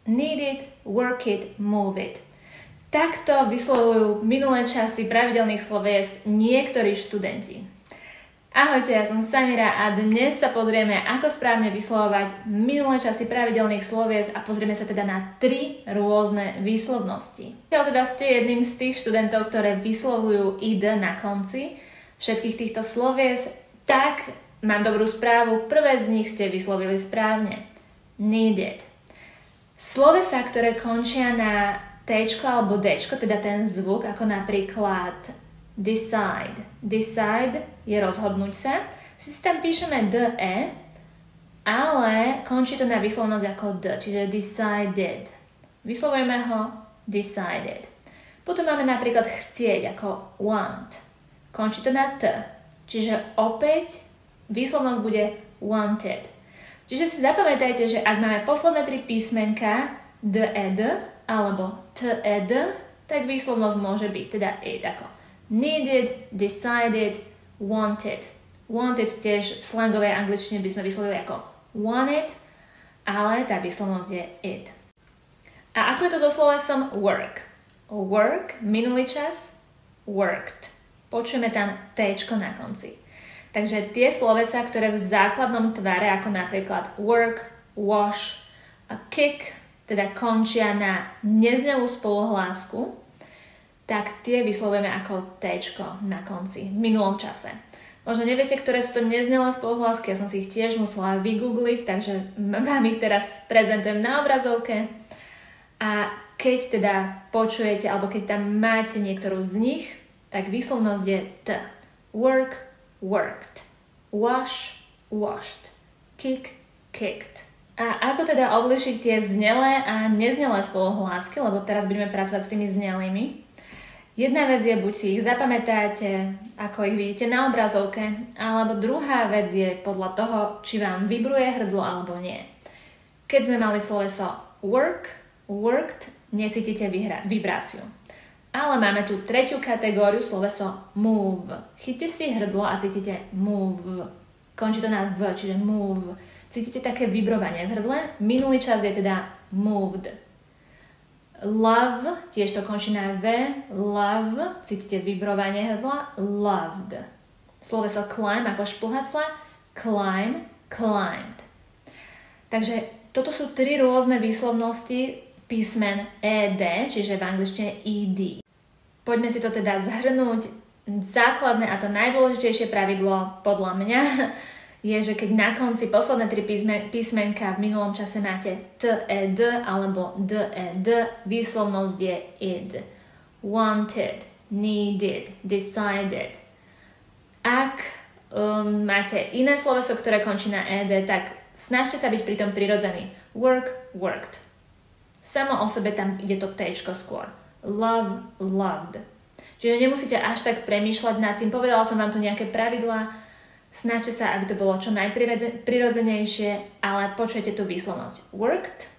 need it, work it, move it. Takto vyslovujú minulé časy pravidelných slovies niektorí študenti. Ahojte, ja som Samira a dnes sa pozrieme, ako správne vyslovovať minulé časy pravidelných slovies a pozrieme sa teda na 3 rôzne výslovnosti. Pokiaľ teda ste jedným z tých študentov, ktoré vyslovujú id na konci všetkých týchto slovies, tak mám dobrú správu, prvé z nich ste vyslovili správne. Needed. Slovesá, ktoré končia na T alebo D, teda ten zvuk, ako napríklad decide. Decide je rozhodnúť sa. Si tam píšeme DE, ale končí to na výslovnosť ako D, čiže decided. Vyslovujeme ho decided. Potom máme napríklad chcieť ako want. Končí to na T, čiže opäť výslovnosť bude wanted. Čiže si zapamätajte, že ak máme posledné 3 písmenka DED alebo TED, tak výslovnosť môže byť teda id ako needed, decided, wanted. Wanted tiež v slangovej angličtine by sme vyslovili ako wanted, ale tá výslovnosť je id. A ako je to so slovesom work? Work, minulý čas, worked. Počujeme tam T-čko na konci. Takže tie slovesá, ktoré v základnom tvare, ako napríklad work, wash a kick, teda končia na neznelú spoluhlásku, tak tie vyslovujeme ako T-čko na konci, v minulom čase. Možno neviete, ktoré sú to neznelé spoluhlásky, ja som si ich tiež musela vygoogliť, takže vám ich teraz prezentujem na obrazovke. A keď teda počujete, alebo keď tam máte niektorú z nich, tak výslovnosť je T. Work, worked. Wash, washed. Kick, kicked. A ako teda odlišiť tie znelé a neznelé spoluhlásky, lebo teraz budeme pracovať s tými znelými. Jedna vec je, buď si ich zapamätáte, ako ich vidíte na obrazovke, alebo druhá vec je podľa toho, či vám vibruje hrdlo alebo nie. Keď sme mali sloveso work, worked, necítite vibráciu. Ale máme tu tretiu kategóriu, sloveso move. Chyťte si hrdlo a cítite move. Končí to na v, čiže move. Cítite také vibrovanie v hrdle. Minulý čas je teda moved. Love, tiež to končí na v. Love, cítite vibrovanie hrdla. Loved. Sloveso climb, ako šplhacla. Climb, climbed. Takže toto sú 3 rôzne výslovnosti písmen ED, čiže v angličtine ED. Poďme si to teda zhrnúť. Základné a to najdôležitejšie pravidlo podľa mňa je, že keď na konci posledné 3 písmenka v minulom čase máte TED alebo DED, výslovnosť je id. Wanted, needed, decided. Ak máte iné sloveso, ktoré končí na ED, tak snažte sa byť pri tom prirodzený. Work, worked. Samo o sebe tam ide to T-čko skôr. Love, loved. Čiže nemusíte až tak premýšľať nad tým. Povedala som vám tu nejaké pravidlá. Snažte sa, aby to bolo čo najprirodzenejšie, ale počujete tú výslovnosť. Worked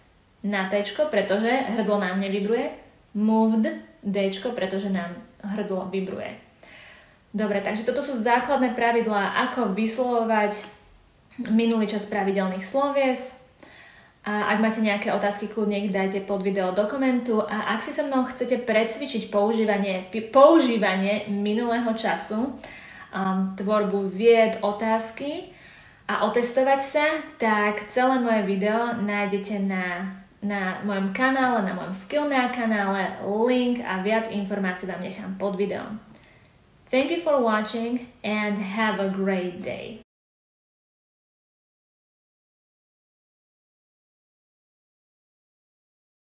na T-čko, pretože hrdlo nám nevibruje. Moved, D-čko, pretože nám hrdlo vibruje. Dobre, takže toto sú základné pravidlá, ako vyslovovať minulý čas pravidelných slovies. A ak máte nejaké otázky, kľudne ich dajte pod video do komentu. A ak si so mnou chcete precvičiť používanie minulého času, tvorbu vied, otázky a otestovať sa, tak celé moje video nájdete na mojom kanále, na mojom Skillmea kanále, link a viac informácií vám nechám pod videom. Thank you for watching and have a great day.